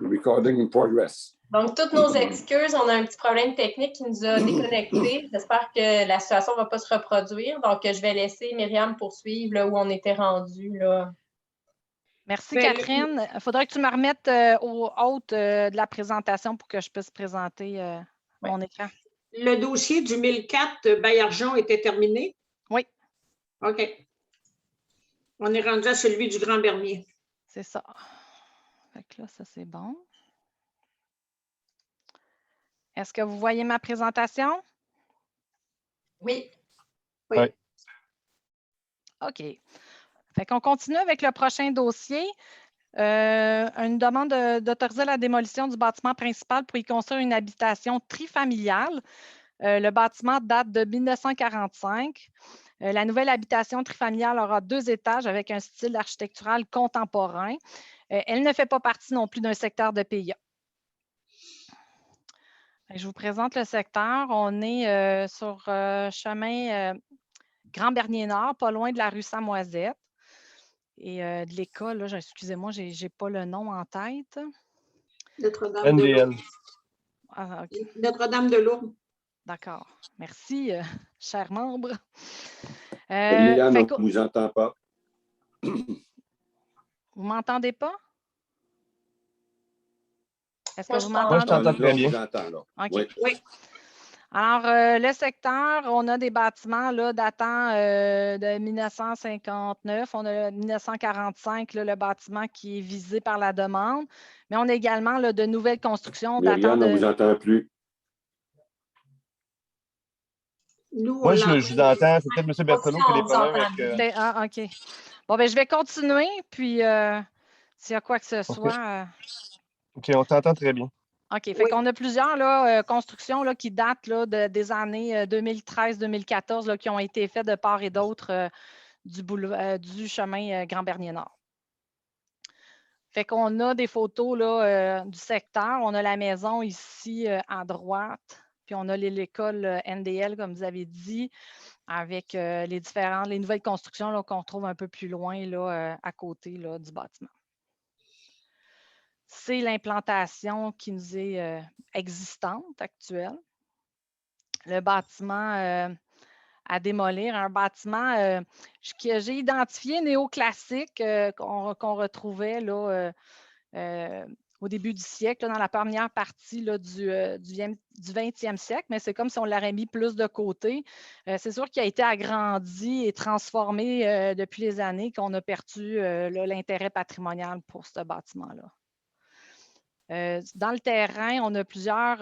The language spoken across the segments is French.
Recording in progress. Donc, toutes nos excuses, on a un petit problème technique qui nous a déconnectés. J'espère que la situation ne va pas se reproduire. Donc, je vais laisser Myriam poursuivre là, où on était rendu. Là. Merci, Catherine. Il faudrait que tu me remettes au haut de la présentation pour que je puisse présenter mon écran. Le dossier du 1004 Baillargeon était terminé? Oui. OK. On est rendu à celui du Grand Bernier. C'est ça. Fait que là, ça, c'est bon. Est-ce que vous voyez ma présentation? Oui. Oui. OK. Fait qu'on continue avec le prochain dossier. Une demande d'autoriser la démolition du bâtiment principal pour y construire une habitation trifamiliale. Le bâtiment date de 1945. La nouvelle habitation trifamiliale aura 2 étages avec un style architectural contemporain. Elle ne fait pas partie non plus d'un secteur de PIA. Je vous présente le secteur. On est sur chemin Grand Bernier Nord, pas loin de la rue Samoisette. Et de l'école, excusez-moi, je n'ai pas le nom en tête. Notre-Dame de Lourdes. Ah, okay. Notre-Dame de Lourdes. D'accord. Merci, chers membres. Yann, on ne vous entend pas. Vous ne m'entendez pas? Est-ce que vous Moi, je m'entendez? t'entends très bien. Okay. Oui. Alors, le secteur, on a des bâtiments là, datant de 1959. On a 1945, là, le bâtiment qui est visé par la demande. Mais on a également là, de nouvelles constructions datant Myriam, on ne vous entend plus. Moi, je vous entends. C'est peut-être M. Berthelot qui a des problèmes avec... Ah, OK. Bon, ben, je vais continuer, puis s'il y a quoi que ce soit... OK, on t'entend très bien. OK. Fait qu'on a plusieurs là, constructions là, qui datent là, des années 2013-2014 qui ont été faites de part et d'autre du chemin Grand Bernier Nord. Fait qu'on a des photos là, du secteur. On a la maison ici à droite, puis on a l'école NDL, comme vous avez dit, avec les nouvelles constructions qu'on trouve un peu plus loin là, à côté là, du bâtiment. C'est l'implantation qui nous est existante, actuelle. Le bâtiment à démolir, un bâtiment que j'ai identifié néoclassique qu'on retrouvait là, au début du siècle, là, dans la première partie là, du 20e siècle, mais c'est comme si on l'aurait mis plus de côté. C'est sûr qu'il a été agrandi et transformé depuis les années qu'on a perdu l'intérêt patrimonial pour ce bâtiment-là. Dans le terrain, on a plusieurs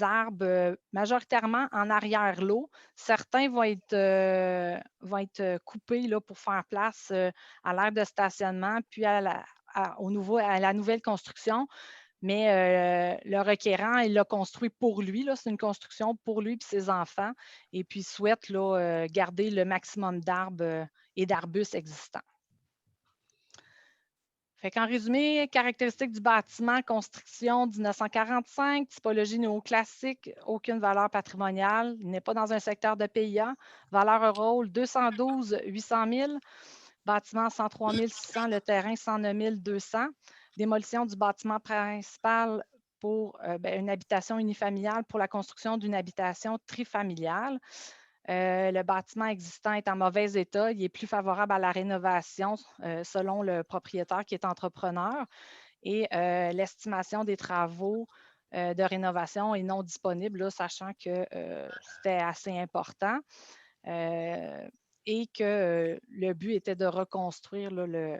arbres, majoritairement en arrière-lot. Certains vont être coupés là, pour faire place à l'aire de stationnement, puis à la nouvelle construction. Mais le requérant, il l'a construit pour lui. C'est une construction pour lui et ses enfants. Et puis, il souhaite là, garder le maximum d'arbres et d'arbustes existants. Fait qu'en résumé, caractéristiques du bâtiment, construction 1945, typologie néoclassique, aucune valeur patrimoniale, il n'est pas dans un secteur de PIA, valeur euro 212 800 000, bâtiment 103 600, le terrain 109 200, démolition du bâtiment principal pour une habitation unifamiliale pour la construction d'une habitation trifamiliale. Le bâtiment existant est en mauvais état. Il est plus favorable à la rénovation selon le propriétaire qui est entrepreneur. Et l'estimation des travaux de rénovation est non disponible, là, sachant que c'était assez important et que le but était de reconstruire là,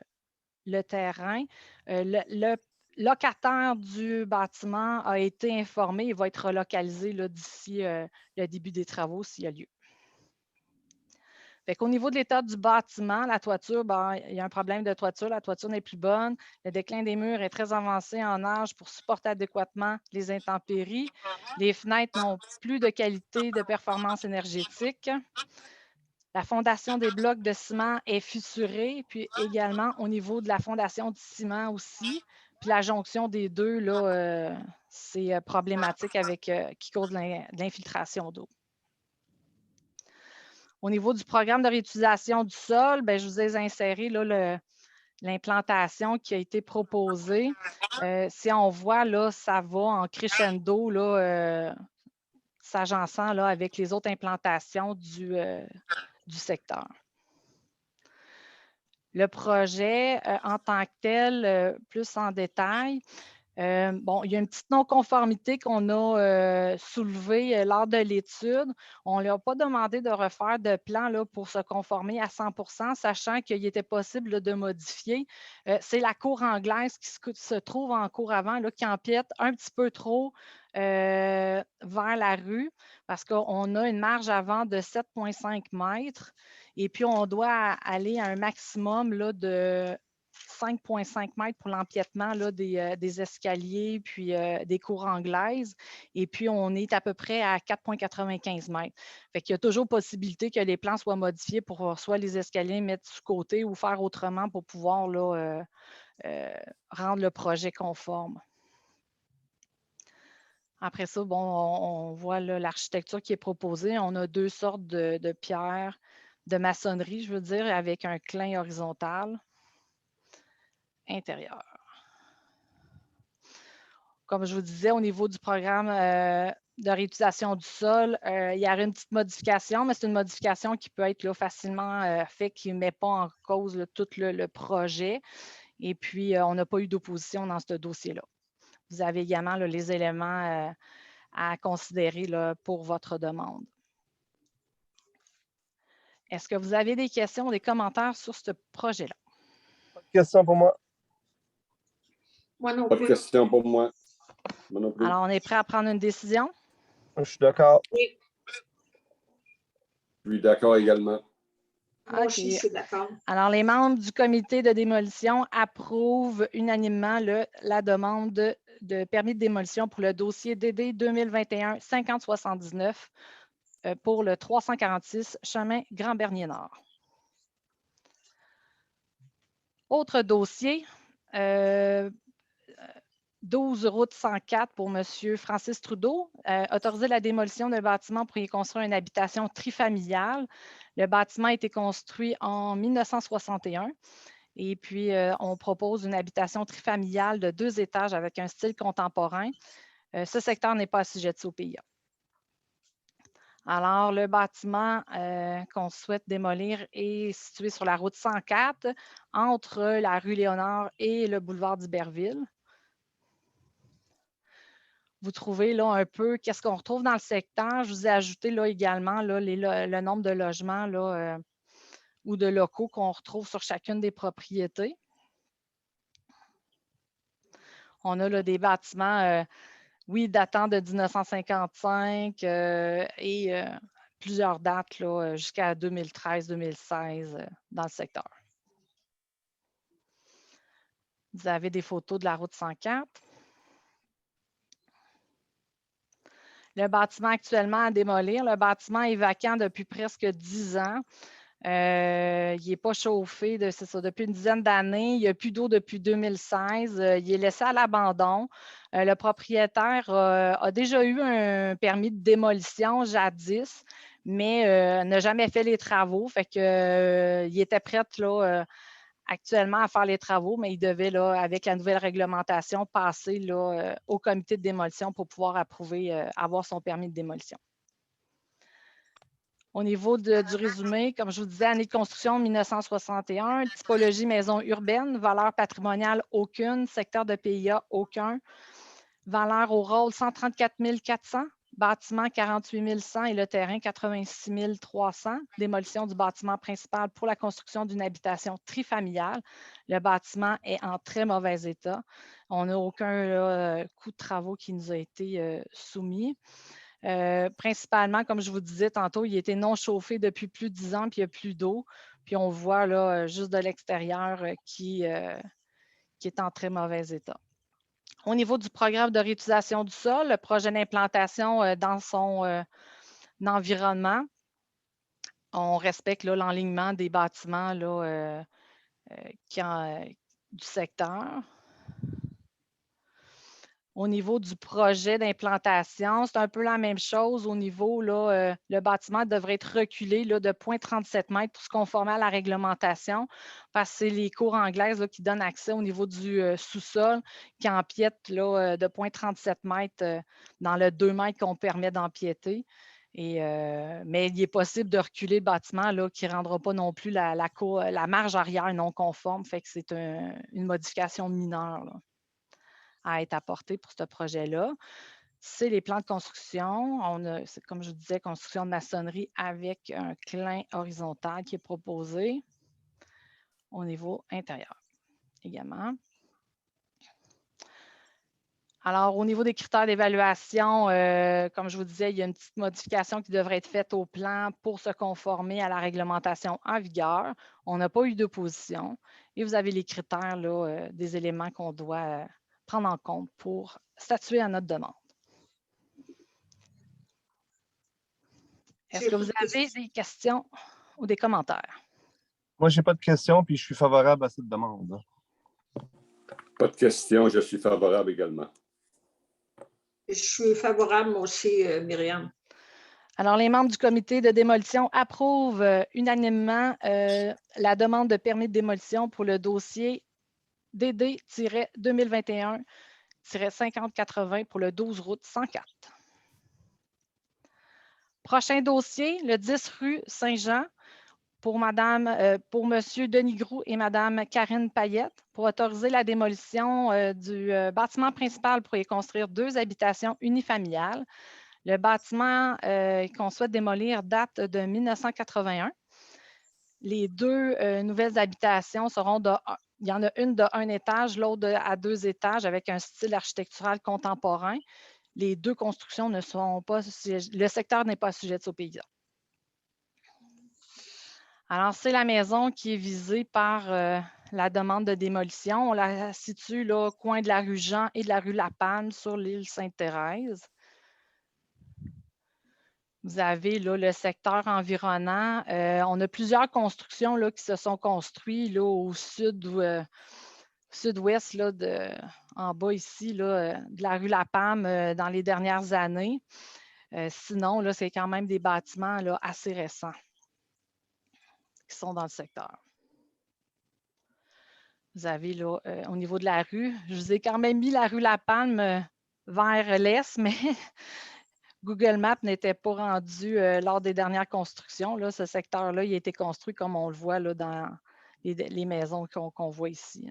le terrain. Le locataire du bâtiment a été informé. Il va être relocalisé d'ici le début des travaux s'il y a lieu. Au niveau de l'état du bâtiment, la toiture, il y a un problème de toiture. La toiture n'est plus bonne. Le déclin des murs est très avancé en âge pour supporter adéquatement les intempéries. Les fenêtres n'ont plus de qualité de performance énergétique. La fondation des blocs de ciment est fissurée, puis également au niveau de la fondation du ciment aussi. Puis la jonction des deux, là, c'est problématique avec qui cause de l'infiltration d'eau. Au niveau du programme de réutilisation du sol, je vous ai inséré là, l'implantation qui a été proposée. Si on voit, là, ça va en crescendo, là, s'agençant là, avec les autres implantations du secteur. Le projet en tant que tel, plus en détail, bon, il y a une petite non-conformité qu'on a soulevée lors de l'étude. On ne lui a pas demandé de refaire de plan là, pour se conformer à 100 % sachant qu'il était possible là, de modifier. C'est la cour anglaise qui se trouve en cour avant, là, qui empiète un petit peu trop vers la rue parce qu'on a une marge avant de 7,5 mètres et puis on doit aller à un maximum là, de 5,5 mètres pour l'empiètement des escaliers puis des cours anglaises. Et puis, on est à peu près à 4,95 mètres. Fait qu'il y a toujours possibilité que les plans soient modifiés pour soit les escaliers mettre sous côté ou faire autrement pour pouvoir là, rendre le projet conforme. Après ça, bon, on voit l'architecture qui est proposée. On a deux sortes de pierres de maçonnerie, je veux dire, avec un clin horizontal intérieur. Comme je vous disais, au niveau du programme de réutilisation du sol, il y aurait une petite modification, mais c'est une modification qui peut être là, facilement faite, qui ne met pas en cause là, tout le projet. Et puis, on n'a pas eu d'opposition dans ce dossier-là. Vous avez également là, les éléments à considérer là, pour votre demande. Est-ce que vous avez des questions ou des commentaires sur ce projet-là? Pas de questions pour moi. Moi non Pas plus. de question pour moi. Moi non plus. Alors, on est prêt à prendre une décision? Je suis d'accord. Oui. Je suis d'accord également. Moi aussi, je suis d'accord. Alors, les membres du comité de démolition approuvent unanimement la demande de permis de démolition pour le dossier DD 2021-5079 pour le 346 chemin Grand-Bernier-Nord. Autre dossier, 12 route 104 pour M. Francis Trudeau, autoriser la démolition d'un bâtiment pour y construire une habitation trifamiliale. Le bâtiment a été construit en 1961 et puis on propose une habitation trifamiliale de 2 étages avec un style contemporain. Ce secteur n'est pas assujetti au PIA. Alors, le bâtiment qu'on souhaite démolir est situé sur la route 104 entre la rue Léonard et le boulevard d'Iberville. Vous trouvez là un peu qu'est-ce qu'on retrouve dans le secteur. Je vous ai ajouté là également là, le nombre de logements là, ou de locaux qu'on retrouve sur chacune des propriétés. On a là, des bâtiments, oui, datant de 1955 et plusieurs dates là, jusqu'à 2013-2016 dans le secteur. Vous avez des photos de la route 104. Le bâtiment actuellement à démolir, le bâtiment est vacant depuis presque 10 ans. Il n'est pas chauffé depuis une dizaine d'années. Il n'y a plus d'eau depuis 2016. Il est laissé à l'abandon. Le propriétaire a déjà eu un permis de démolition jadis, mais n'a jamais fait les travaux. Fait que, il était prêt là, actuellement à faire les travaux, mais il devait, là, avec la nouvelle réglementation, passer là, au comité de démolition pour pouvoir approuver, avoir son permis de démolition. Au niveau du résumé, comme je vous disais, année de construction 1961, typologie maison urbaine, valeur patrimoniale aucune, secteur de PIA aucun, valeur au rôle 134 400, bâtiment 48 100 et le terrain 86 300, démolition du bâtiment principal pour la construction d'une habitation trifamiliale. Le bâtiment est en très mauvais état. On n'a aucun coût de travaux qui nous a été soumis. Principalement, comme je vous disais tantôt, il était non chauffé depuis plus de 10 ans, puis il n'y a plus d'eau. Puis on voit là, juste de l'extérieur qui est en très mauvais état. Au niveau du programme de réutilisation du sol, le projet d'implantation dans son environnement, on respecte l'enlignement des bâtiments là, du secteur. Au niveau du projet d'implantation, c'est un peu la même chose. Au niveau, là, le bâtiment devrait être reculé là, de 0,37 m pour se conformer à la réglementation, parce que c'est les cours anglaises là, qui donnent accès au niveau du sous-sol, qui empiètent là, de 0,37 m dans le 2 m qu'on permet d'empiéter. Mais il est possible de reculer le bâtiment là, qui ne rendra pas non plus la marge arrière non conforme. Fait que c'est une modification mineure là, à être apportée pour ce projet-là. C'est les plans de construction. C'est comme je disais, construction de maçonnerie avec un clin horizontal qui est proposé au niveau intérieur également. Alors, au niveau des critères d'évaluation, comme je vous disais, il y a une petite modification qui devrait être faite au plan pour se conformer à la réglementation en vigueur. On n'a pas eu d'opposition. Et vous avez les critères là, des éléments qu'on doit prendre en compte pour statuer à notre demande. Est-ce que vous avez des questions ou des commentaires? Moi, je n'ai pas de questions, puis je suis favorable à cette demande. Pas de questions, je suis favorable également. Je suis favorable aussi, Myriam. Alors, les membres du comité de démolition approuvent unanimement la demande de permis de démolition pour le dossier DD-2021-5080 pour le 12 route 104. Prochain dossier, le 10 rue Saint-Jean pour M. Denis Groux et Mme Karine Payette pour autoriser la démolition du bâtiment principal pour y construire 2 habitations unifamiliales. Le bâtiment qu'on souhaite démolir date de 1981. Les 2 nouvelles habitations seront il y en a une de 1 étage, l'autre à 2 étages avec un style architectural contemporain. Les 2 constructions ne sont pas, le secteur n'est pas assujetti au PIA. Alors, c'est la maison qui est visée par la demande de démolition. On la situe là, au coin de la rue Jean et de la rue La Palme sur l'île Sainte-Thérèse. Vous avez là, le secteur environnant. On a plusieurs constructions là, qui se sont construites là, au sud-ouest, là, en bas ici, là, de la rue La Palme dans les dernières années. Sinon, là, c'est quand même des bâtiments là, assez récents qui sont dans le secteur. Vous avez là, au niveau de la rue, je vous ai quand même mis la rue La Palme vers l'est, mais Google Maps n'était pas rendu lors des dernières constructions. Là, ce secteur-là, il a été construit comme on le voit là, dans les maisons qu'on voit ici.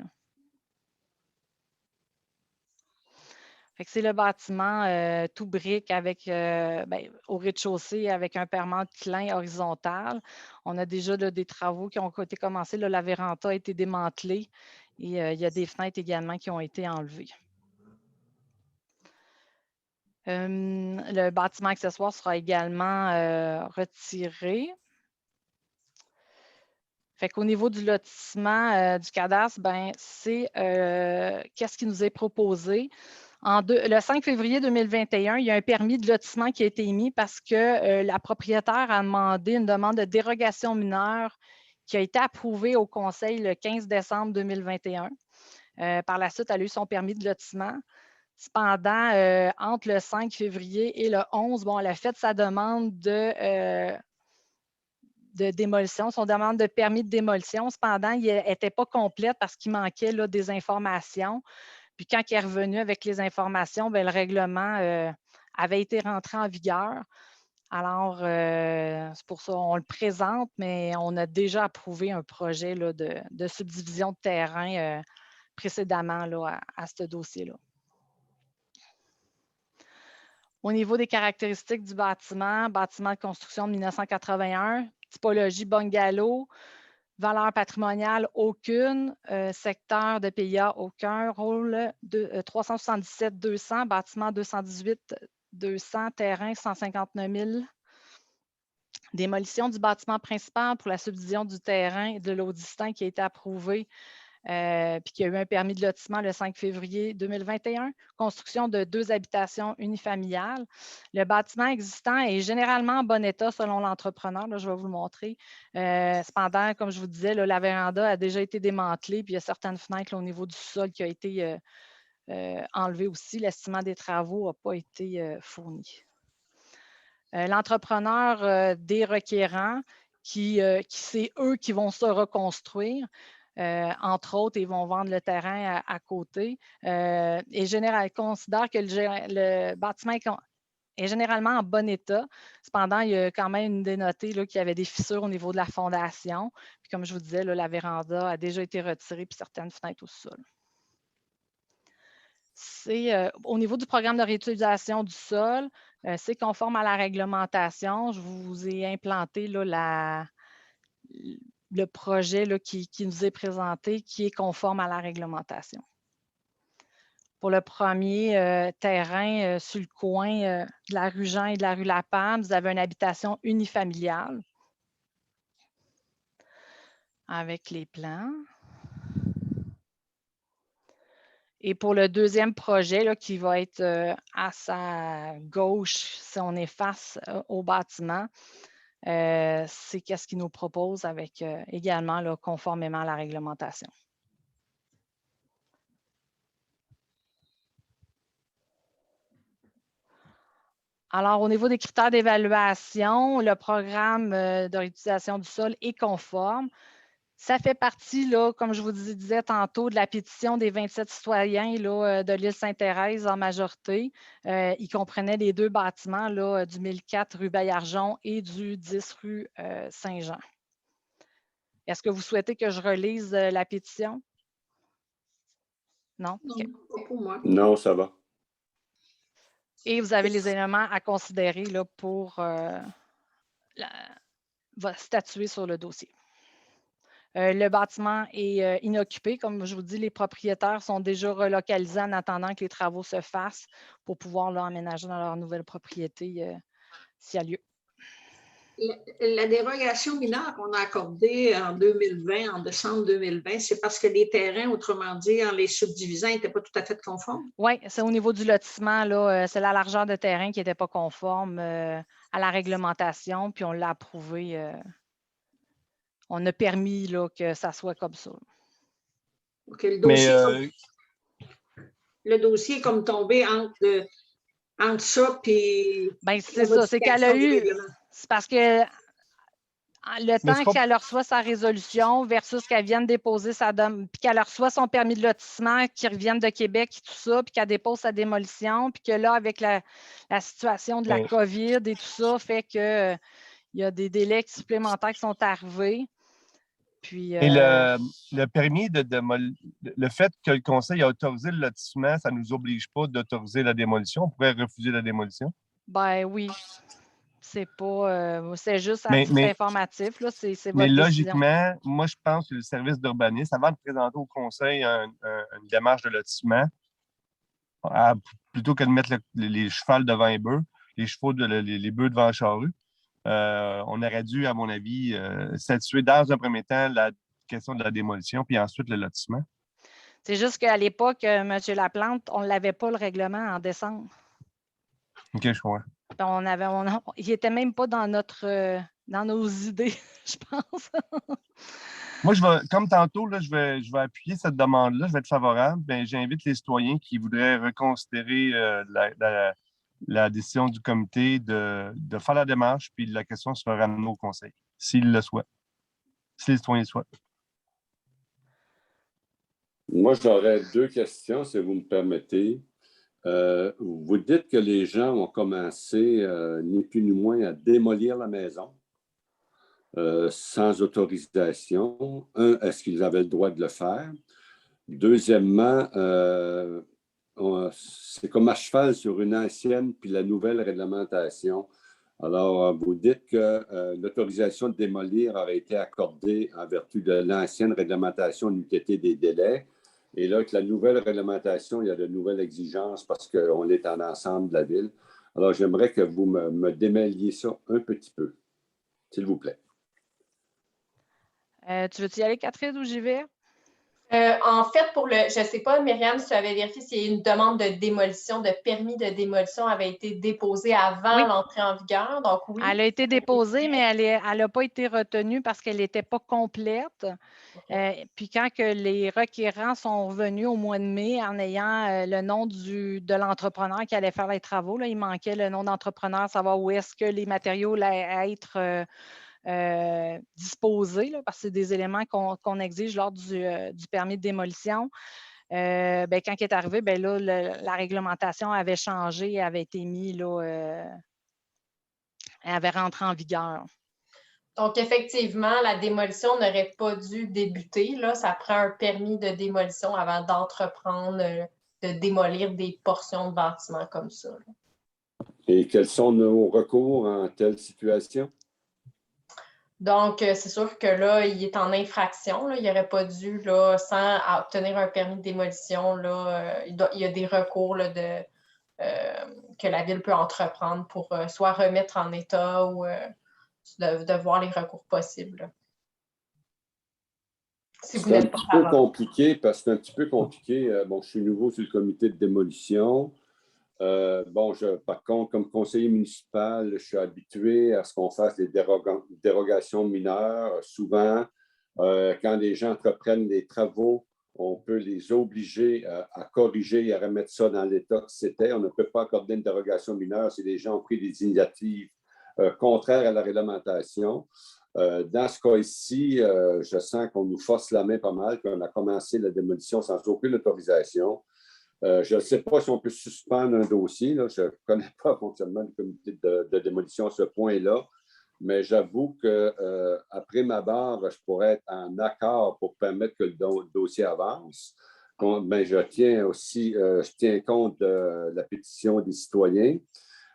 C'est le bâtiment tout brique avec, au rez-de-chaussée avec un permanent de clin horizontal. On a déjà là, des travaux qui ont été commencés. Là, la véranda a été démantelée et il y a des fenêtres également qui ont été enlevées. Le bâtiment accessoire sera également retiré. Fait qu'au niveau du lotissement du cadastre, c'est qu'est-ce qui nous est proposé. Le 5 février 2021, il y a un permis de lotissement qui a été émis parce que la propriétaire a demandé une demande de dérogation mineure qui a été approuvée au Conseil le 15 décembre 2021. Par la suite, elle a eu son permis de lotissement. Cependant, entre le 5 février et le 11, elle a fait sa demande de démolition, son demande de permis de démolition. Cependant, il n'était pas complète parce qu'il manquait là, des informations. Puis quand il est revenu avec les informations, le règlement avait été rentré en vigueur. Alors, c'est pour ça qu'on le présente, mais on a déjà approuvé un projet là, de subdivision de terrain précédemment là, à ce dossier-là. Au niveau des caractéristiques du bâtiment de construction de 1981, typologie bungalow, valeur patrimoniale aucune, secteur de PIA aucun, rôle 377 200, bâtiment 218 200, terrain 159 000. Démolition du bâtiment principal pour la subdivision du terrain et de l'eau distinct qui a été approuvé puis qui a eu un permis de lotissement le 5 février 2021. Construction de 2 habitations unifamiliales. Le bâtiment existant est généralement en bon état selon l'entrepreneur. Je vais vous le montrer. Cependant, comme je vous disais, là, la véranda a déjà été démantelée puis il y a certaines fenêtres là, au niveau du sol qui ont été enlevé aussi. L'estimement des travaux n'a pas été fourni. L'entrepreneur des requérants, qui c'est eux qui vont se reconstruire. Entre autres, ils vont vendre le terrain à côté. Et considère que le bâtiment est généralement en bon état. Cependant, il y a quand même dénoté qu'il y avait des fissures au niveau de la fondation. Puis comme je vous disais, là, la véranda a déjà été retirée, puis certaines fenêtres au sol. Au niveau du programme de réutilisation du sol, c'est conforme à la réglementation. Je vous ai implanté là, le projet là, qui nous est présenté, qui est conforme à la réglementation. Pour le premier terrain sur le coin de la rue Jean et de la rue Lapalme, vous avez une habitation unifamiliale avec les plans. Et pour le deuxième projet là, qui va être à sa gauche, si on est face au bâtiment, c'est qu'est-ce qu'il nous propose avec également là, conformément à la réglementation. Alors, au niveau des critères d'évaluation, le programme de réutilisation du sol est conforme. Ça fait partie, là, comme je vous disais tantôt, de la pétition des 27 citoyens là, de l'île Sainte-Thérèse en majorité. Ils comprenaient les deux bâtiments là, du 1004 rue Baillargeon et du 10 rue Saint-Jean. Est-ce que vous souhaitez que je relise la pétition? Non? Non, Okay. pas pour moi. Non, ça va. Et vous avez les éléments à considérer là, pour statuer sur le dossier. Le bâtiment est inoccupé. Comme je vous dis, les propriétaires sont déjà relocalisés en attendant que les travaux se fassent pour pouvoir l'emménager dans leur nouvelle propriété s'il y a lieu. La dérogation mineure qu'on a accordée en 2020, en décembre 2020, c'est parce que les terrains, autrement dit, en les subdivisant, n'étaient pas tout à fait conformes? Oui, c'est au niveau du lotissement, là, c'est la largeur de terrain qui n'était pas conforme à la réglementation, puis on l'a approuvé. On a permis là, que ça soit comme ça. OK, le dossier est comme tombé entre ça et... Bien, c'est ça, c'est qu'elle a eu... C'est parce que le temps qu'elle reçoit sa résolution versus qu'elle vienne déposer puis qu'elle reçoit son permis de lotissement, qui revienne de Québec et tout ça, puis qu'elle dépose sa démolition, puis que là, avec la situation de la COVID et tout ça, fait qu'il y a des délais supplémentaires qui sont arrivés. Puis, et le permis le fait que le Conseil a autorisé le lotissement, ça ne nous oblige pas d'autoriser la démolition. On pourrait refuser la démolition? Ben oui. C'est pas. C'est juste à titre informatif. Là, c'est votre mais logiquement, décision. Moi, je pense que le service d'urbanisme, avant de présenter au Conseil une démarche de lotissement, plutôt que de mettre les chevaux devant les bœufs, les bœufs devant la charrue, on aurait dû, à mon avis, statuer dans un premier temps la question de la démolition, puis ensuite le lotissement. C'est juste qu'à l'époque, M. Laplante, on ne l'avait pas le règlement en décembre. OK, je comprends. Il n'était même pas dans nos idées, je pense. Moi, comme tantôt, là, je vais appuyer cette demande-là, je vais être favorable. Bien, j'invite les citoyens qui voudraient reconsidérer la décision du comité de faire la démarche, puis la question sera ramenée au Conseil, s'ils le souhaitent, si les citoyens le souhaitent. Moi, j'aurais deux questions, si vous me permettez. Vous dites que les gens ont commencé, ni plus ni moins, à démolir la maison sans autorisation. Est-ce qu'ils avaient le droit de le faire? Deuxièmement, c'est comme à cheval sur une ancienne puis la nouvelle réglementation. Alors, vous dites que l'autorisation de démolir aurait été accordée en vertu de l'ancienne réglementation d'unité des délais. Et là, avec la nouvelle réglementation, il y a de nouvelles exigences parce qu'on est en ensemble de la ville. Alors, j'aimerais que vous me démêliez ça un petit peu, s'il vous plaît. Tu veux-tu y aller, Catherine, ou j'y vais? En fait, je ne sais pas, Myriam, si tu avais vérifié si une demande de démolition, de permis de démolition avait été déposée avant l'entrée en vigueur. Donc, oui. Elle a été déposée, mais elle n'a pas été retenue parce qu'elle n'était pas complète. Puis quand que les requérants sont revenus au mois de mai en ayant le nom de l'entrepreneur qui allait faire les travaux, là, il manquait le nom d'entrepreneur, savoir où est-ce que les matériaux allaient être disposés, là, parce que c'est des éléments qu'on exige lors du permis de démolition. Quand il est arrivé, là, la réglementation avait changé, avait été mise, elle avait rentré en vigueur. Donc, effectivement, la démolition n'aurait pas dû débuter. Là. Ça prend un permis de démolition avant d'entreprendre de démolir des portions de bâtiments comme ça. Là. Et quels sont nos recours en telle situation? Donc, c'est sûr que là, il est en infraction. Là. Il n'aurait pas dû, là, sans obtenir un permis de démolition, là, il y a des recours là, que la Ville peut entreprendre pour soit remettre en état ou de voir les recours possibles. Si c'est un petit peu compliqué parce que c'est un petit peu compliqué. Bon, je suis nouveau sur le comité de démolition. Par contre, comme conseiller municipal, je suis habitué à ce qu'on fasse des dérogations mineures. Souvent, quand les gens entreprennent des travaux, on peut les obliger à corriger et à remettre ça dans l'état que c'était. On ne peut pas accorder une dérogation mineure si les gens ont pris des initiatives contraires à la réglementation. Dans ce cas ici, je sens qu'on nous force la main pas mal, qu'on a commencé la démolition sans aucune autorisation. Je ne sais pas si on peut suspendre un dossier. Là. Je ne connais pas le fonctionnement du comité de démolition à ce point-là, mais j'avoue qu'après ma barre, je pourrais être en accord pour permettre que le dossier avance. Mais je tiens compte de la pétition des citoyens.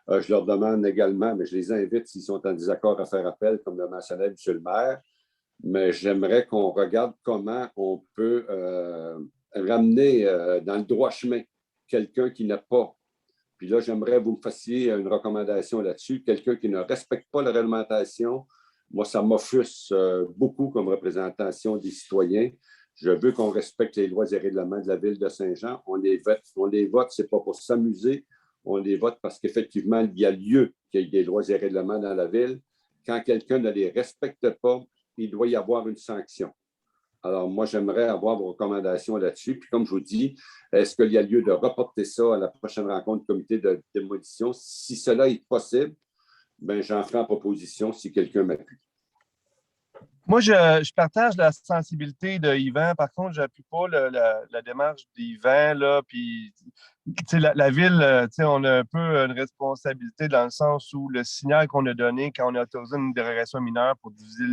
Je leur demande également, mais je les invite s'ils sont en désaccord à faire appel, comme le mentionnait M. le maire. Mais j'aimerais qu'on regarde comment on peut ramener dans le droit chemin quelqu'un qui n'a pas. Puis là, j'aimerais que vous me fassiez une recommandation là-dessus. Quelqu'un qui ne respecte pas la réglementation, moi, ça m'offusque beaucoup comme représentation des citoyens. Je veux qu'on respecte les lois et règlements de la Ville de Saint-Jean. On les vote, ce n'est pas pour s'amuser. On les vote parce qu'effectivement, il y a lieu qu'il y ait des lois et règlements dans la Ville. Quand quelqu'un ne les respecte pas, il doit y avoir une sanction. Alors, moi, j'aimerais avoir vos recommandations là-dessus. Puis, comme je vous dis, est-ce qu'il y a lieu de reporter ça à la prochaine rencontre du comité de démolition? Si cela est possible, bien, j'en ferai en proposition si quelqu'un m'appuie. Moi, je partage la sensibilité de Yvan. Par contre, je n'appuie pas la démarche d'Yvan. Là, puis, la Ville, on a un peu une responsabilité dans le sens où le signal qu'on a donné quand on a autorisé une dérogation mineure pour diviser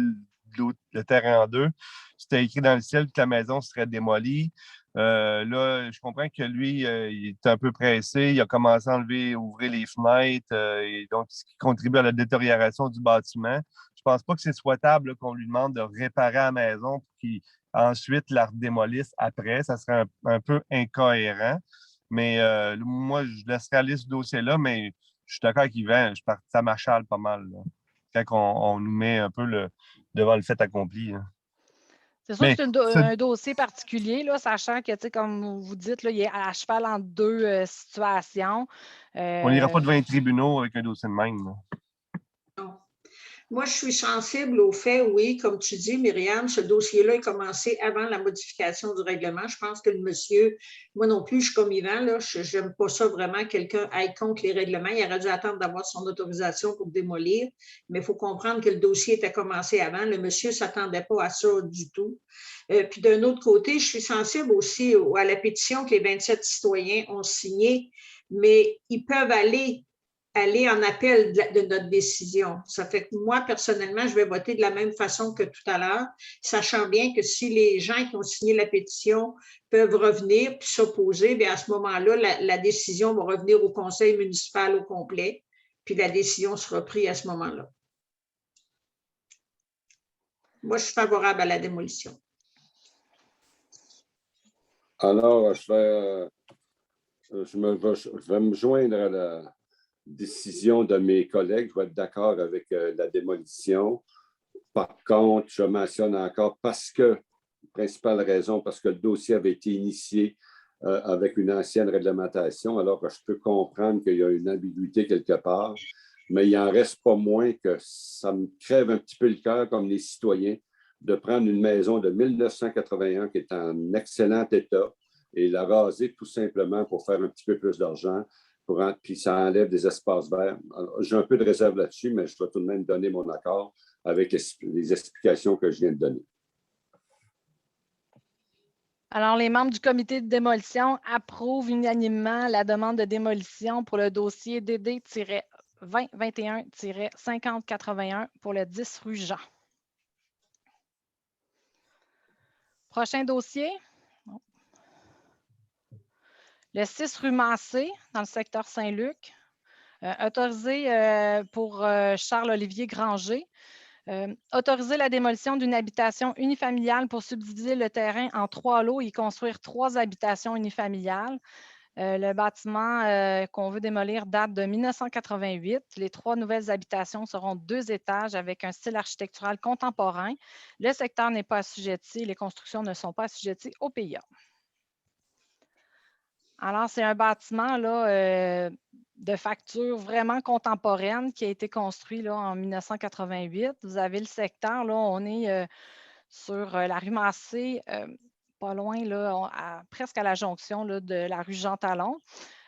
le terrain en deux, c'était écrit dans le ciel que la maison serait démolie. Là, je comprends que lui, il est un peu pressé. Il a commencé à ouvrir les fenêtres, et donc ce qui contribue à la détérioration du bâtiment. Je ne pense pas que c'est souhaitable qu'on lui demande de réparer la maison pour qu'il ensuite la redémolisse après. Ça serait un peu incohérent. Mais moi, je laisserai aller ce dossier-là, mais je suis d'accord avec Yvan, ça m'achale pas mal là, quand on nous met un peu devant le fait accompli. Hein. C'est sûr que c'est un dossier particulier, là, sachant que, comme vous dites, là, il est à cheval entre deux situations. On n'ira pas devant les tribunaux avec un dossier de même. Là. Non. Moi, je suis sensible au fait, oui, comme tu dis, Myriam, ce dossier-là a commencé avant la modification du règlement. Je pense que le monsieur, moi non plus, je suis comme Yvan, là, je n'aime pas ça vraiment, quelqu'un aille contre les règlements. Il aurait dû attendre d'avoir son autorisation pour démolir, mais il faut comprendre que le dossier était commencé avant. Le monsieur ne s'attendait pas à ça du tout. Puis d'un autre côté, je suis sensible aussi à la pétition que les 27 citoyens ont signée, mais ils peuvent aller en appel de notre décision. Ça fait que moi, personnellement, je vais voter de la même façon que tout à l'heure, sachant bien que si les gens qui ont signé la pétition peuvent revenir puis s'opposer, bien à ce moment-là, la décision va revenir au conseil municipal au complet, puis la décision sera prise à ce moment-là. Moi, je suis favorable à la démolition. Alors, je vais me joindre à la décision de mes collègues. Je vais être d'accord avec la démolition. Par contre, je mentionne encore, parce que Principale raison, parce que le dossier avait été initié avec une ancienne réglementation, alors que je peux comprendre qu'il y a une ambiguïté quelque part, mais il n'en reste pas moins que ça me crève un petit peu le cœur, comme les citoyens, de prendre une maison de 1981 qui est en excellent état et la raser tout simplement pour faire un petit peu plus d'argent, puis ça enlève des espaces verts. J'ai un peu de réserve là-dessus, mais je dois tout de même donner mon accord avec les explications que je viens de donner. Alors, les membres du comité de démolition approuvent unanimement la demande de démolition pour le dossier DD-2021-5081 pour le 10 rue Jean. Prochain dossier. Le 6 rue Massé, dans le secteur Saint-Luc. Autorisé pour Charles-Olivier Granger. Autoriser la démolition d'une habitation unifamiliale pour subdiviser le terrain en 3 lots et construire 3 habitations unifamiliales. Le bâtiment qu'on veut démolir date de 1988. Les 3 nouvelles habitations seront 2 étages avec un style architectural contemporain. Le secteur n'est pas assujetti, les constructions ne sont pas assujetties au PIA. Alors, c'est un bâtiment là, de facture vraiment contemporaine qui a été construit là, en 1988. Vous avez le secteur, là, on est sur la rue Massé, pas loin, là, presque à la jonction là, de la rue Jean Talon.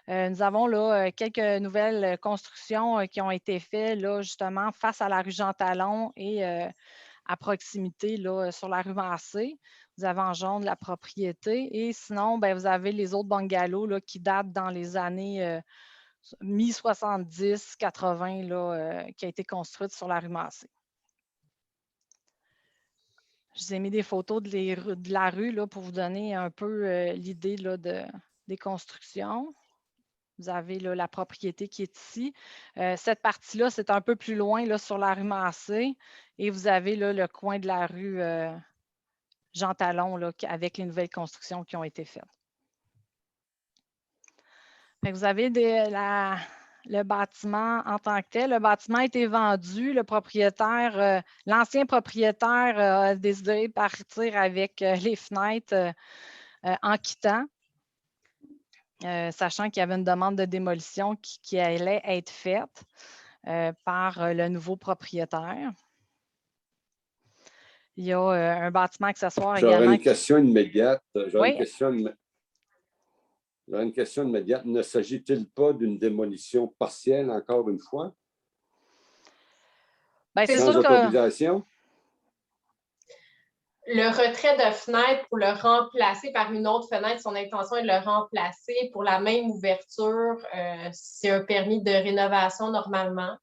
Nous avons là, quelques nouvelles constructions qui ont été faites là, justement face à la rue Jean Talon et à proximité là, sur la rue Massé. Vous avez en jaune la propriété et sinon, bien, vous avez les autres bungalows là, qui datent dans les années mi-70, 80 là, qui a été construite sur la rue Massé. Je vous ai mis des photos de la rue là, pour vous donner un peu l'idée là, des constructions. Vous avez là, la propriété qui est ici. Cette partie-là, c'est un peu plus loin là, sur la rue Massé. Et vous avez là, le coin de la rue Jean Talon là, avec les nouvelles constructions qui ont été faites. Vous avez le bâtiment en tant que tel. Le bâtiment a été vendu. Le propriétaire, l'ancien propriétaire a décidé de partir avec les fenêtres en quittant. Sachant qu'il y avait une demande de démolition qui allait être faite par le nouveau propriétaire. Il y a un bâtiment accessoire également. J'aurais une question immédiate. Oui. J'aurais une question immédiate. Ne s'agit-il pas d'une démolition partielle, encore une fois? Bien, c'est sans sûr autorisation? Le retrait de fenêtre pour le remplacer par une autre fenêtre, son intention est de le remplacer pour la même ouverture. C'est un permis de rénovation normalement.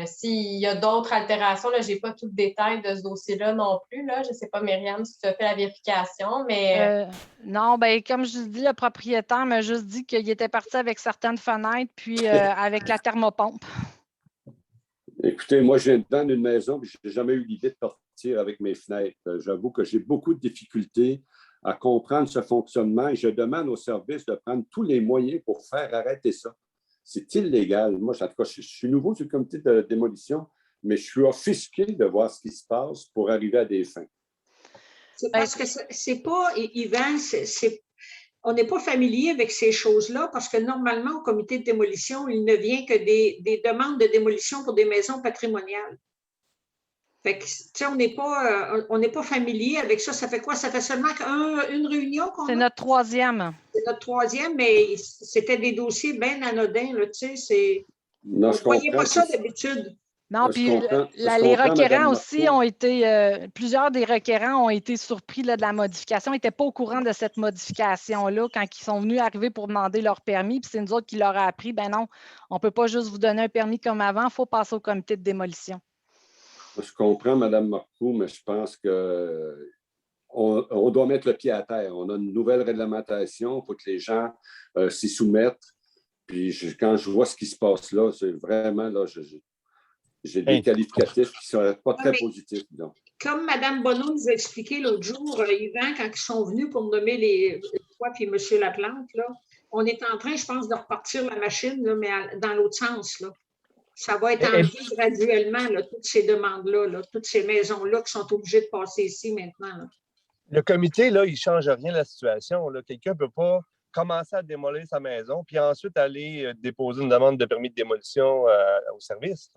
S'il y a d'autres altérations, je n'ai pas tout le détail de ce dossier-là non plus. Là. Je ne sais pas, Myriam, si tu as fait la vérification, mais... non, bien, comme je dis, le propriétaire m'a juste dit qu'il était parti avec certaines fenêtres, puis avec la thermopompe. Écoutez, moi, je viens de vendre une maison et je n'ai jamais eu l'idée de partir avec mes fenêtres. J'avoue que j'ai beaucoup de difficultés à comprendre ce fonctionnement et je demande au service de prendre tous les moyens pour faire arrêter ça. C'est illégal. Moi, en tout cas, je suis nouveau sur le comité de démolition, mais je suis offusqué de voir ce qui se passe pour arriver à des fins. C'est parce que c'est pas, Yvan, on n'est pas familier avec ces choses-là parce que normalement, au comité de démolition, il ne vient que des demandes de démolition pour des maisons patrimoniales. Fait que, tu sais, on n'est pas familier avec ça. Ça fait quoi? Ça fait seulement une réunion qu'on a? C'est notre 3e. C'est notre 3e, mais c'était des dossiers bien anodins, là, tu sais. Non, on je ne voyait comprends. pas ça d'habitude. Non, puis les requérants aussi ont été, plusieurs des requérants ont été surpris là, de la modification, n'étaient pas au courant de cette modification-là quand ils sont venus arriver pour demander leur permis, puis c'est nous autres qui leur a appris, ben non, on ne peut pas juste vous donner un permis comme avant, il faut passer au comité de démolition. Je comprends, Mme Marcoux, mais je pense qu'on doit mettre le pied à terre. On a une nouvelle réglementation, il faut que les gens s'y soumettent. Puis quand je vois ce qui se passe là, c'est vraiment, là, j'ai des qualificatifs qui ne sont pas très positifs. Donc. Comme Mme Bonneau nous a expliqué l'autre jour, Yvan, quand ils sont venus pour nommer toi et M. Laplante, là, on est en train, je pense, de repartir la machine, là, mais dans l'autre sens. Là. Ça va être enlevé graduellement, là, toutes ces demandes-là, là, toutes ces maisons-là qui sont obligées de passer ici maintenant. Là. Le comité, là, il ne change rien à la situation. Quelqu'un ne peut pas commencer à démolir sa maison, puis ensuite aller déposer une demande de permis de démolition au service.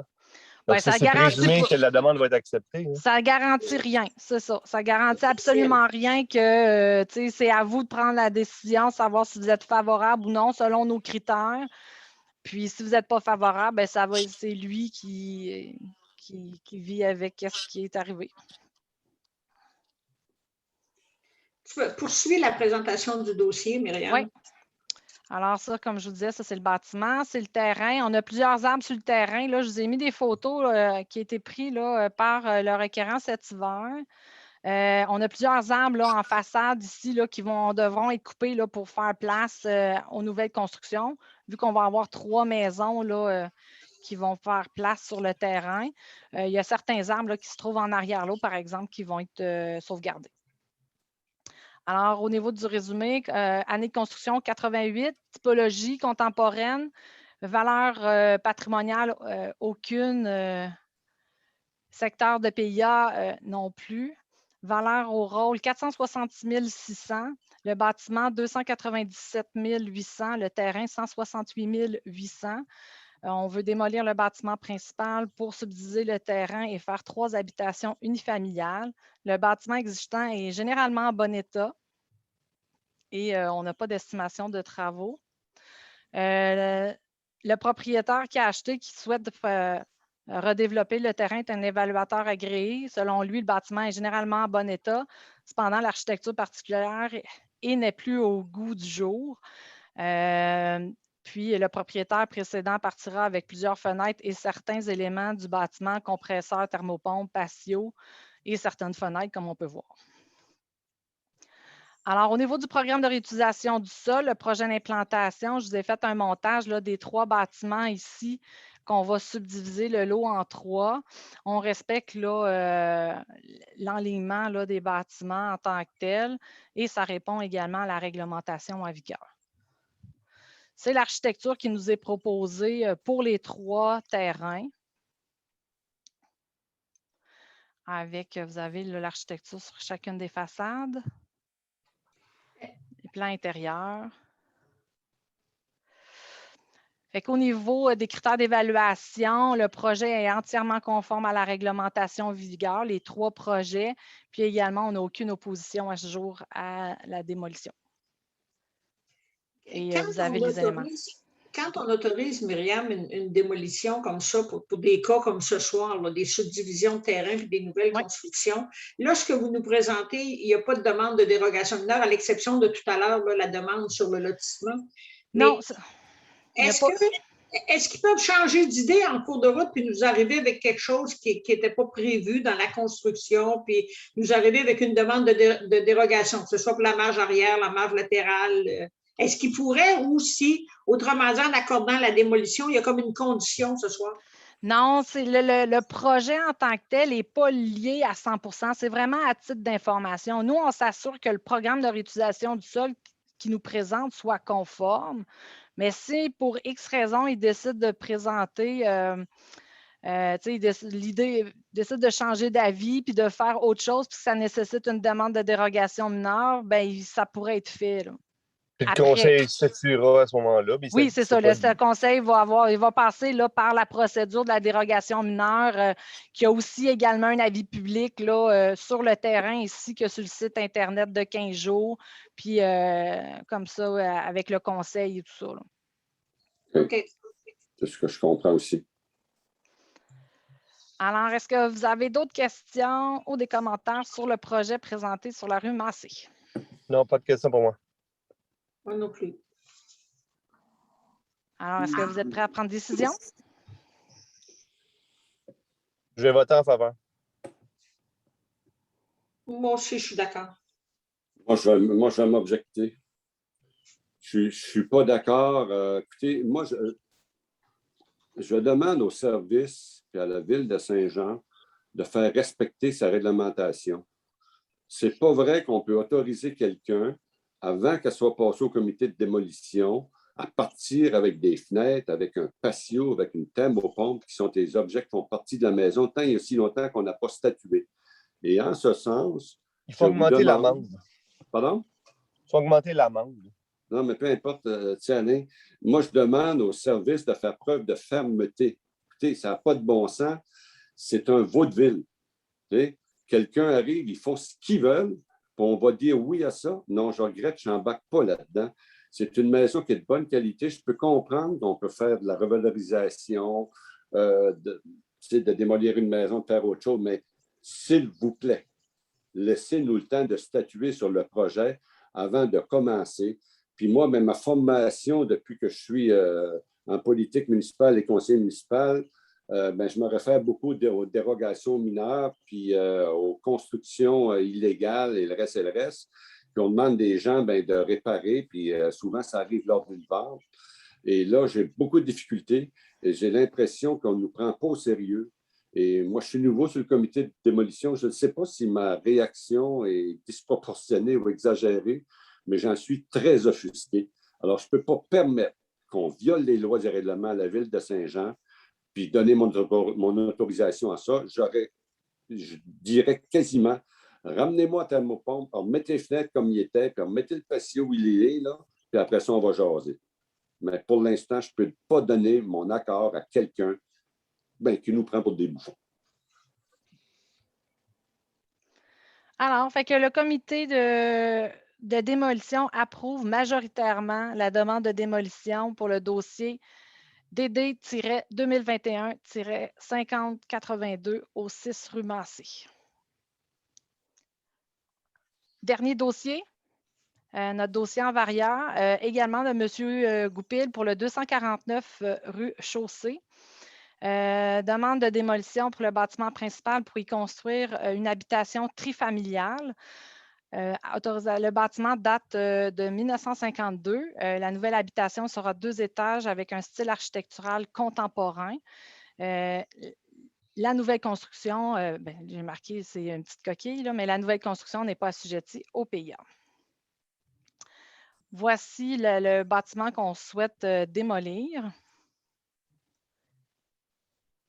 Donc, Ben, ça, ça c'est garantit présumé pas. que la demande va être acceptée. Hein. Ça garantit rien, c'est ça. Ça garantit absolument rien que c'est à vous de prendre la décision, savoir si vous êtes favorable ou non selon nos critères. Puis si vous n'êtes pas favorable, ben, c'est lui qui vit avec ce qui est arrivé. Tu peux poursuivre la présentation du dossier, Myriam? Oui. Alors ça, comme je vous disais, ça c'est le bâtiment, c'est le terrain. On a plusieurs arbres sur le terrain. Là, je vous ai mis des photos qui ont été prises par le requérant cet hiver. On a plusieurs arbres là, en façade ici là, qui devront être coupés là, pour faire place aux nouvelles constructions, vu qu'on va avoir 3 maisons là, qui vont faire place sur le terrain. Il y a certains arbres là, qui se trouvent en arrière là, par exemple, qui vont être sauvegardés. Alors, au niveau du résumé, année de construction 88, typologie contemporaine, valeur patrimoniale, aucune, secteur de PIA non plus, valeur au rôle 466 600, le bâtiment 297 800, le terrain 168 800. On veut démolir le bâtiment principal pour subdiviser le terrain et faire 3 habitations unifamiliales. Le bâtiment existant est généralement en bon état et on n'a pas d'estimation de travaux. Le propriétaire qui a acheté, qui souhaite redévelopper le terrain, est un évaluateur agréé. Selon lui, le bâtiment est généralement en bon état. Cependant, l'architecture particulière n'est plus au goût du jour. Puis, le propriétaire précédent partira avec plusieurs fenêtres et certains éléments du bâtiment, compresseurs, thermopompes, patio et certaines fenêtres, comme on peut voir. Alors, au niveau du programme de réutilisation du sol, le projet d'implantation, je vous ai fait un montage là, des 3 bâtiments ici qu'on va subdiviser le lot en 3. On respecte l'enlignement des bâtiments en tant que tel et ça répond également à la réglementation en vigueur. C'est l'architecture qui nous est proposée pour les 3 terrains. Vous avez l'architecture sur chacune des façades. Les plans intérieurs. Au niveau des critères d'évaluation, le projet est entièrement conforme à la réglementation en vigueur, les 3 projets. Puis également, on n'a aucune opposition à ce jour à la démolition. Et vous avez les éléments. Quand on autorise, Myriam, une démolition comme ça, pour des cas comme ce soir, là, des subdivisions de terrain et des nouvelles constructions, là, ce que vous nous présentez, il n'y a pas de demande de dérogation mineure, à l'exception de tout à l'heure, la demande sur le lotissement. Non. Est-ce qu'ils peuvent changer d'idée en cours de route puis nous arriver avec quelque chose qui n'était pas prévu dans la construction, puis nous arriver avec une demande de dérogation, que ce soit pour la marge arrière, la marge latérale? Est-ce qu'ils pourraient ou si, autrement dit, en accordant la démolition, il y a comme une condition ce soir? Non, c'est le projet en tant que tel n'est pas lié à 100%. C'est vraiment à titre d'information. Nous, on s'assure que le programme de réutilisation du sol qui nous présente soit conforme. Mais si pour X raison, ils décident de présenter, ils décident de changer d'avis puis de faire autre chose, puis que ça nécessite une demande de dérogation mineure, bien, ça pourrait être fait. Là. Puis le conseil statuera à ce moment-là. Oui, c'est ça. Le conseil va passer là, par la procédure de la dérogation mineure, qui a aussi également un avis public là, sur le terrain ici que sur le site Internet de 15 jours. Puis comme ça, avec le conseil et tout ça. Là. OK. C'est ce que je comprends aussi. Alors, est-ce que vous avez d'autres questions ou des commentaires sur le projet présenté sur la rue Massé? Non, pas de questions pour moi. Moi non plus. Alors, est-ce que vous êtes prêts à prendre décision? Je vais voter en faveur. Moi aussi, je suis d'accord. Moi, je vais m'objecter. Je ne suis pas d'accord. Écoutez, moi, je demande au service et à la ville de Saint-Jean de faire respecter sa réglementation. Ce n'est pas vrai qu'on peut autoriser quelqu'un, avant qu'elle soit passée au comité de démolition, à partir avec des fenêtres, avec un patio, avec une thermopompe, qui sont des objets qui font partie de la maison, tant et aussi longtemps qu'on n'a pas statué. Et en ce sens, Il faut augmenter l'amende. Pardon? Il faut augmenter l'amende. Non, mais peu importe, Alain. Moi, je demande au service de faire preuve de fermeté. Écoutez, ça n'a pas de bon sens. C'est un vaudeville. Quelqu'un arrive, ils font ce qu'ils veulent, puis on va dire oui à ça. Non, je regrette, je n'embarque pas là-dedans. C'est une maison qui est de bonne qualité. Je peux comprendre qu'on peut faire de la revalorisation, de démolir une maison, de faire autre chose, mais s'il vous plaît, laissez-nous le temps de statuer sur le projet avant de commencer. Puis moi, mais ma formation depuis que je suis en politique municipale et conseiller municipal, je me réfère beaucoup aux dérogations mineures, puis aux constructions illégales et le reste et le reste. Puis on demande des gens de réparer, puis souvent, ça arrive lors d'une vente. Et là, j'ai beaucoup de difficultés et j'ai l'impression qu'on ne nous prend pas au sérieux. Et moi, je suis nouveau sur le comité de démolition. Je ne sais pas si ma réaction est disproportionnée ou exagérée, mais j'en suis très offusqué. Alors, je ne peux pas permettre qu'on viole les lois et règlements à la ville de Saint-Jean, puis donner mon autorisation à ça. Je dirais quasiment, ramenez-moi à thermopompe, remettez les fenêtres comme il était, puis remettez le patio où il est, là, puis après ça, on va jaser. Mais pour l'instant, je ne peux pas donner mon accord à quelqu'un qui nous prend pour des bouffons. Alors, fait que le comité de démolition approuve majoritairement la demande de démolition pour le dossier DD-2021-5082 au 6 rue Massé. Dernier dossier, notre dossier en variant, également de M. Goupil pour le 249 rue Chaussée. Demande de démolition pour le bâtiment principal pour y construire une habitation trifamiliale. Le bâtiment date de 1952. La nouvelle habitation sera 2 étages avec un style architectural contemporain. La nouvelle construction, j'ai marqué, c'est une petite coquille, là, mais la nouvelle construction n'est pas assujettie au PIA. Voici le bâtiment qu'on souhaite démolir,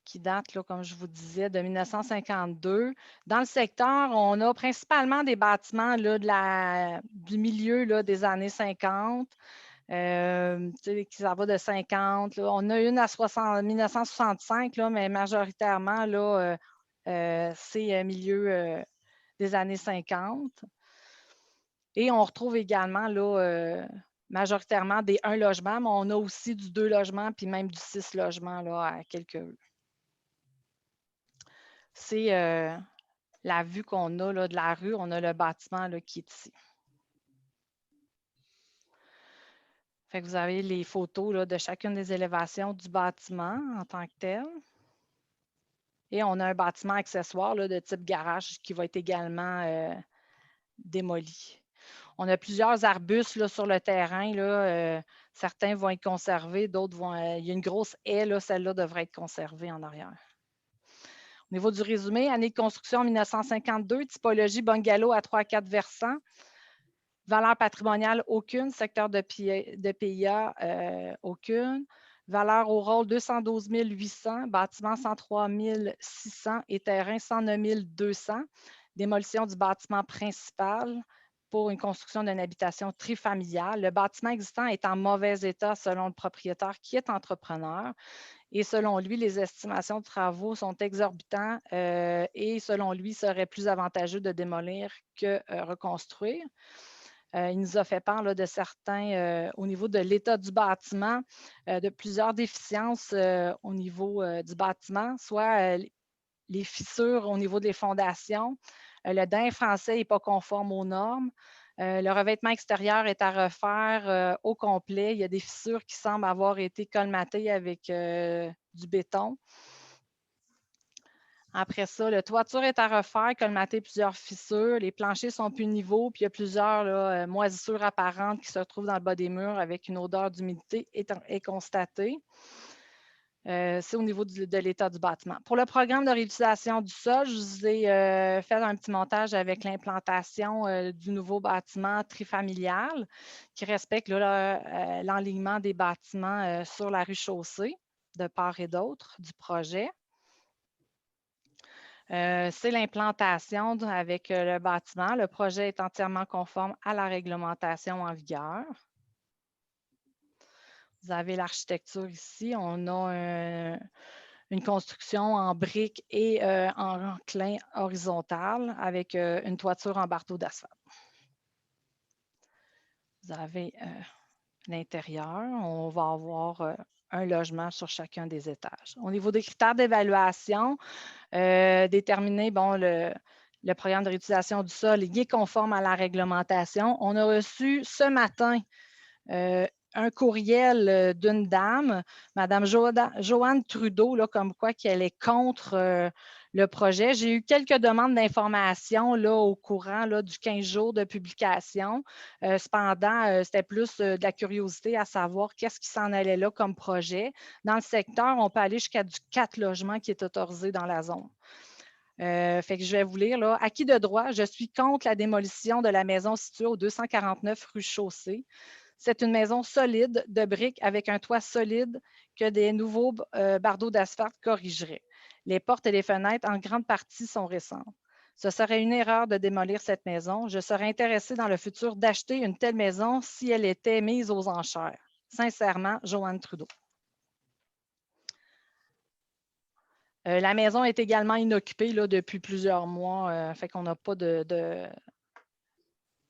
qui date, là, comme je vous disais, de 1952. Dans le secteur, on a principalement des bâtiments là, du milieu là, des années 50, qui ça va de 50. Là. On a une à 1965, là, mais majoritairement, là, c'est milieu des années 50. Et on retrouve également là, majoritairement des 1 logement, mais on a aussi du 2 logements, puis même du 6 logements là, à quelques rues. C'est la vue qu'on a là, de la rue. On a le bâtiment là, qui est ici. Fait que vous avez les photos là, de chacune des élévations du bâtiment en tant que tel. Et on a un bâtiment accessoire là, de type garage qui va être également démoli. On a plusieurs arbustes là, sur le terrain. Là, certains vont être conservés, d'autres vont... il y a une grosse haie, là, celle-là devrait être conservée en arrière. Au niveau du résumé, année de construction 1952, typologie bungalow à 3 à 4 versants. Valeur patrimoniale, aucune. Secteur de PIA, aucune. Valeur au rôle, 212 800. Bâtiment, 103 600. Et terrain, 109 200. Démolition du bâtiment principal pour une construction d'une habitation trifamiliale. Le bâtiment existant est en mauvais état selon le propriétaire qui est entrepreneur. Et selon lui, les estimations de travaux sont exorbitantes et selon lui, serait plus avantageux de démolir que reconstruire. Il nous a fait part là, de certains, au niveau de l'état du bâtiment, de plusieurs déficiences au niveau du bâtiment, soit les fissures au niveau des fondations. Le daim français n'est pas conforme aux normes. Le revêtement extérieur est à refaire au complet. Il y a des fissures qui semblent avoir été colmatées avec du béton. Après ça, la toiture est à refaire, colmater plusieurs fissures. Les planchers sont plus niveaux, puis il y a plusieurs là, moisissures apparentes qui se retrouvent dans le bas des murs avec une odeur d'humidité est constatée. C'est au niveau de l'état du bâtiment. Pour le programme de réutilisation du sol, je vous ai fait un petit montage avec l'implantation du nouveau bâtiment trifamilial qui respecte l'enlignement des bâtiments sur la rue Chaussée de part et d'autre du projet. C'est l'implantation avec le bâtiment. Le projet est entièrement conforme à la réglementation en vigueur. Vous avez l'architecture ici. On a une construction en briques et en clin horizontal avec une toiture en bardeau d'asphalte. Vous avez l'intérieur. On va avoir un logement sur chacun des étages. Au niveau des critères d'évaluation, déterminer le programme de réutilisation du sol est conforme à la réglementation. On a reçu ce matin un courriel d'une dame, Mme Joanne Trudeau, là, comme quoi qu'elle est contre le projet. J'ai eu quelques demandes d'informations au courant du 15 jours de publication. Cependant, c'était plus de la curiosité à savoir qu'est-ce qui s'en allait là comme projet. Dans le secteur, on peut aller jusqu'à du 4 logements qui est autorisé dans la zone. Fait que je vais vous lire là. Acquis de droit, je suis contre la démolition de la maison située au 249 rue Chaussée. C'est une maison solide de briques avec un toit solide que des nouveaux bardeaux d'asphalte corrigeraient. Les portes et les fenêtres, en grande partie, sont récentes. Ce serait une erreur de démolir cette maison. Je serais intéressée dans le futur d'acheter une telle maison si elle était mise aux enchères. Sincèrement, Joanne Trudeau. La maison est également inoccupée depuis plusieurs mois, fait qu'on n'a pas de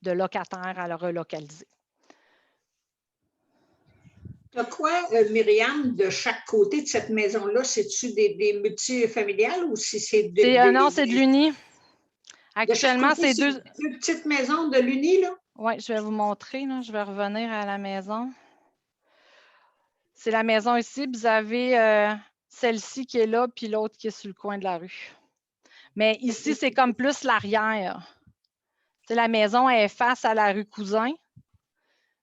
locataire à la relocaliser. Tu as quoi, Myriam, de chaque côté de cette maison-là? C'est-tu des multifamiliales ou si c'est non, c'est de l'uni. Actuellement, c'est deux petites maisons de l'uni, là? Oui, je vais vous montrer. Là. Je vais revenir à la maison. C'est la maison ici. Vous avez celle-ci qui est là, puis l'autre qui est sur le coin de la rue. Mais ici, c'est comme plus l'arrière. La maison est face à la rue Cousin.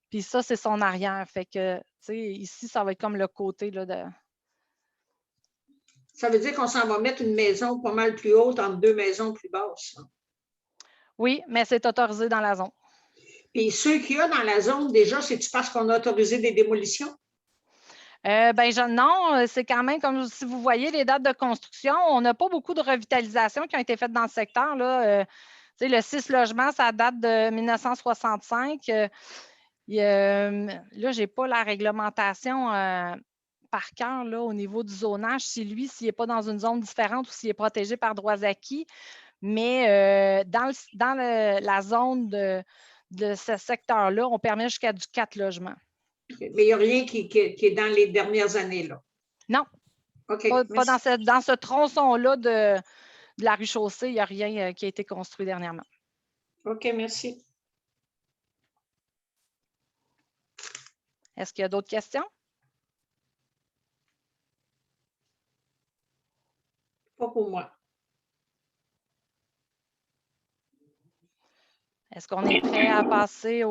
Puis ça, c'est son arrière. Fait que, ici, ça va être comme le côté là, de... Ça veut dire qu'on s'en va mettre une maison pas mal plus haute entre deux maisons plus basses. Oui, mais c'est autorisé dans la zone. Puis ceux qu'il y a dans la zone, déjà, c'est-tu parce qu'on a autorisé des démolitions? Non, c'est quand même comme si vous voyez les dates de construction, on n'a pas beaucoup de revitalisation qui ont été faites dans le secteur. Là. Le 6 logements, ça date de 1965. Là, je n'ai pas la réglementation par cœur au niveau du zonage, s'il n'est pas dans une zone différente ou s'il est protégé par droits acquis. Mais dans la zone de ce secteur-là, on permet jusqu'à du 4 logements. Mais il n'y a rien qui est dans les dernières années, là? Non. OK. Pas dans ce tronçon-là de la rue Chaussée, il n'y a rien qui a été construit dernièrement. OK, merci. Est-ce qu'il y a d'autres questions? Pas pour moi. Est-ce qu'on est prêt à passer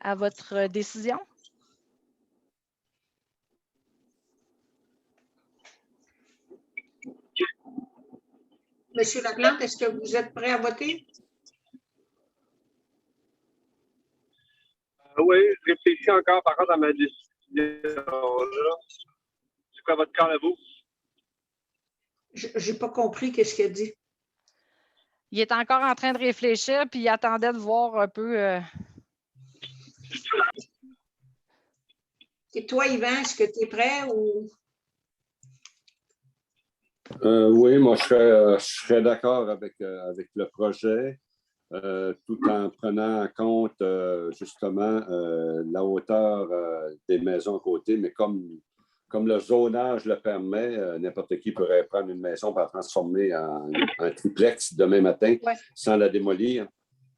à votre décision? Monsieur Laplante, est-ce que vous êtes prêt à voter? Oui, je réfléchis encore par contre à ma décision. C'est quoi votre cœur à vous? Je n'ai pas compris qu'est-ce qu'il a dit. Il est encore en train de réfléchir, puis il attendait de voir un peu. Et toi, Yvan, est-ce que tu es prêt ou? Oui, moi, je serais d'accord avec le projet, tout en prenant en compte justement la hauteur des maisons à côté, mais comme le zonage le permet, n'importe qui pourrait prendre une maison pour la transformer en triplex demain matin sans la démolir.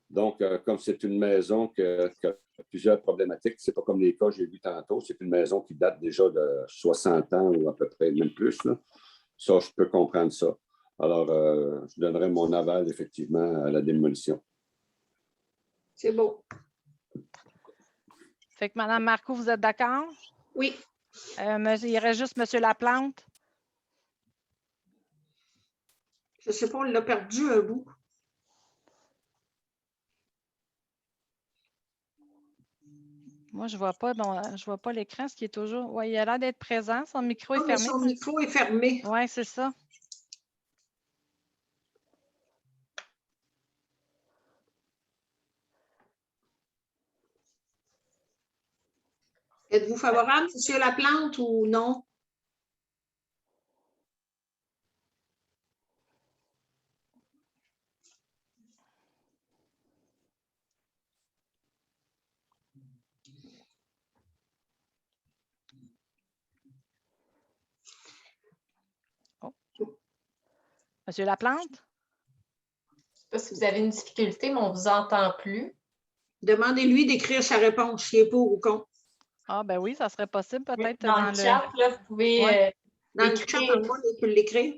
Donc, comme c'est une maison qui a plusieurs problématiques, ce n'est pas comme les cas que j'ai vus tantôt, c'est une maison qui date déjà de 60 ans ou à peu près, même plus, là. Ça, je peux comprendre ça. Alors, je donnerai mon aval, effectivement, à la démolition. C'est beau. Fait que Mme Marcoux, vous êtes d'accord? Oui. Il y aurait juste M. Laplante. Je ne sais pas, on l'a perdu un bout. Moi, je ne vois pas l'écran, ce qui est toujours... Oui, il a l'air d'être présent. Son micro est fermé. Son micro est fermé. Oui, c'est ça. Êtes-vous favorable, M. Laplante, ou non? Monsieur Laplante? Je ne sais pas si vous avez une difficulté, mais on ne vous entend plus. Demandez-lui d'écrire sa réponse, s'il est pour ou contre. Ah, ben oui, ça serait possible peut-être Dans le chat, là, vous pouvez Ouais. Dans le chat, en bas, il peut l'écrire.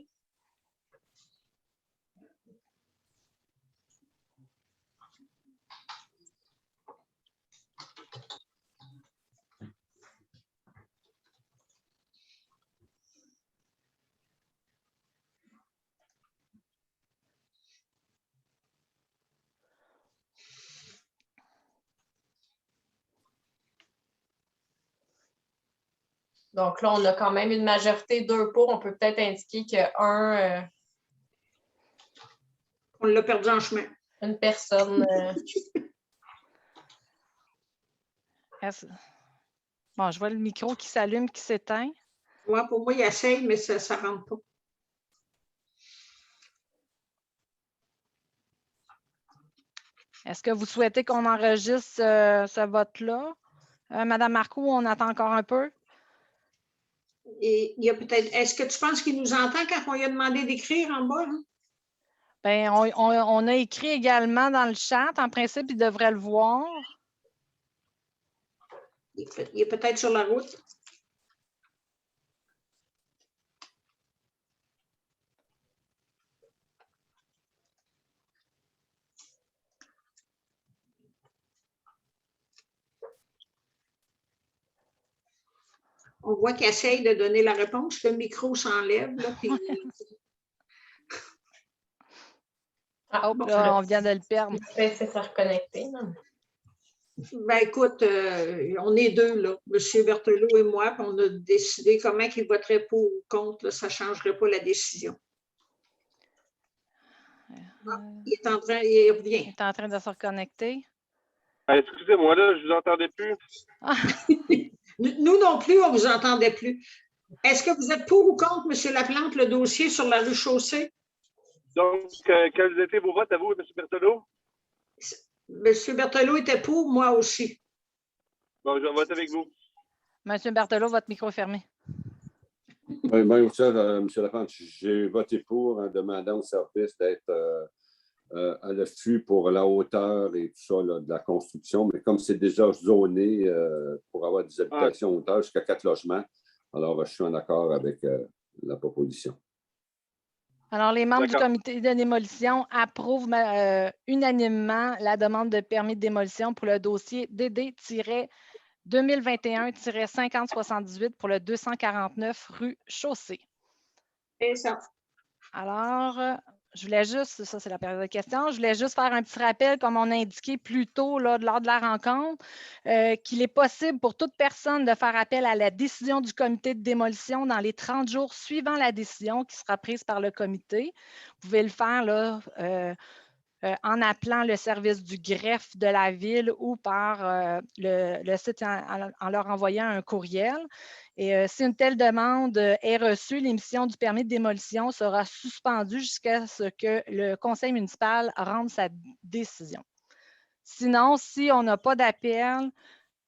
Donc là, on a quand même une majorité 2 pour. On peut peut-être indiquer qu'un, On l'a perdu en chemin. une personne. Bon, je vois le micro qui s'allume, qui s'éteint. Ouais, pour moi, il essaye, mais ça ne rentre pas. Est-ce que vous souhaitez qu'on enregistre ce vote-là? Madame Marcoux, on attend encore un peu. Et il y a peut-être. Est-ce que tu penses qu'il nous entend quand on lui a demandé d'écrire en bas? Hein? Bien, on a écrit également dans le chat. En principe, il devrait le voir. Il est peut-être sur la route. On voit qu'il essaye de donner la réponse. Le micro s'enlève. Puis... Ah, Oh, là, on vient de le perdre. Il peut essayer de se reconnecter. Ben écoute, on est deux, là, M. Berthelot et moi, puis on a décidé comment il voterait pour ou contre. Là, ça ne changerait pas la décision. Il revient. Il est en train de se reconnecter. Excusez-moi, là, je ne vous entendais plus. Nous non plus, on ne vous entendait plus. Est-ce que vous êtes pour ou contre, M. Laplante, le dossier sur la rue Chaussée? Donc, quels étaient vos votes à vous, M. Berthelot? M. Berthelot était pour, moi aussi. Bon, je vais voter avec vous. Monsieur Berthelot, votre micro est fermé. Oui, M. Laplante, j'ai voté pour en demandant au service d'être à l'affût pour la hauteur et tout ça là, de la construction. Mais comme c'est déjà zoné pour avoir des habitations en hauteur jusqu'à 4 logements, alors je suis en accord avec la proposition. Alors, les membres du comité de démolition approuvent unanimement la demande de permis de démolition pour le dossier DD-2021-5078 pour le 249 rue Chaussée. C'est ça. Alors, je voulais juste, ça c'est la période de questions, je voulais juste faire un petit rappel, comme on a indiqué plus tôt lors de la rencontre, qu'il est possible pour toute personne de faire appel à la décision du comité de démolition dans les 30 jours suivant la décision qui sera prise par le comité. Vous pouvez le faire là, en appelant le service du greffe de la ville ou par le site en leur envoyant un courriel. Et si une telle demande est reçue, l'émission du permis de démolition sera suspendue jusqu'à ce que le conseil municipal rende sa décision. Sinon, si on n'a pas d'appel,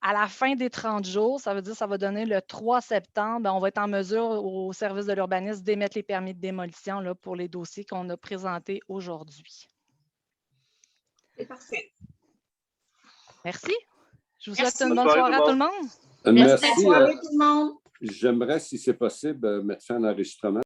à la fin des 30 jours, ça veut dire que ça va donner le 3 septembre, bien, on va être en mesure au service de l'urbanisme d'émettre les permis de démolition là, pour les dossiers qu'on a présentés aujourd'hui. C'est parfait. Merci. Je vous souhaite une bonne soirée à tout le monde. Merci. Bonne soirée tout le monde. J'aimerais, si c'est possible, mettre fin à l'enregistrement.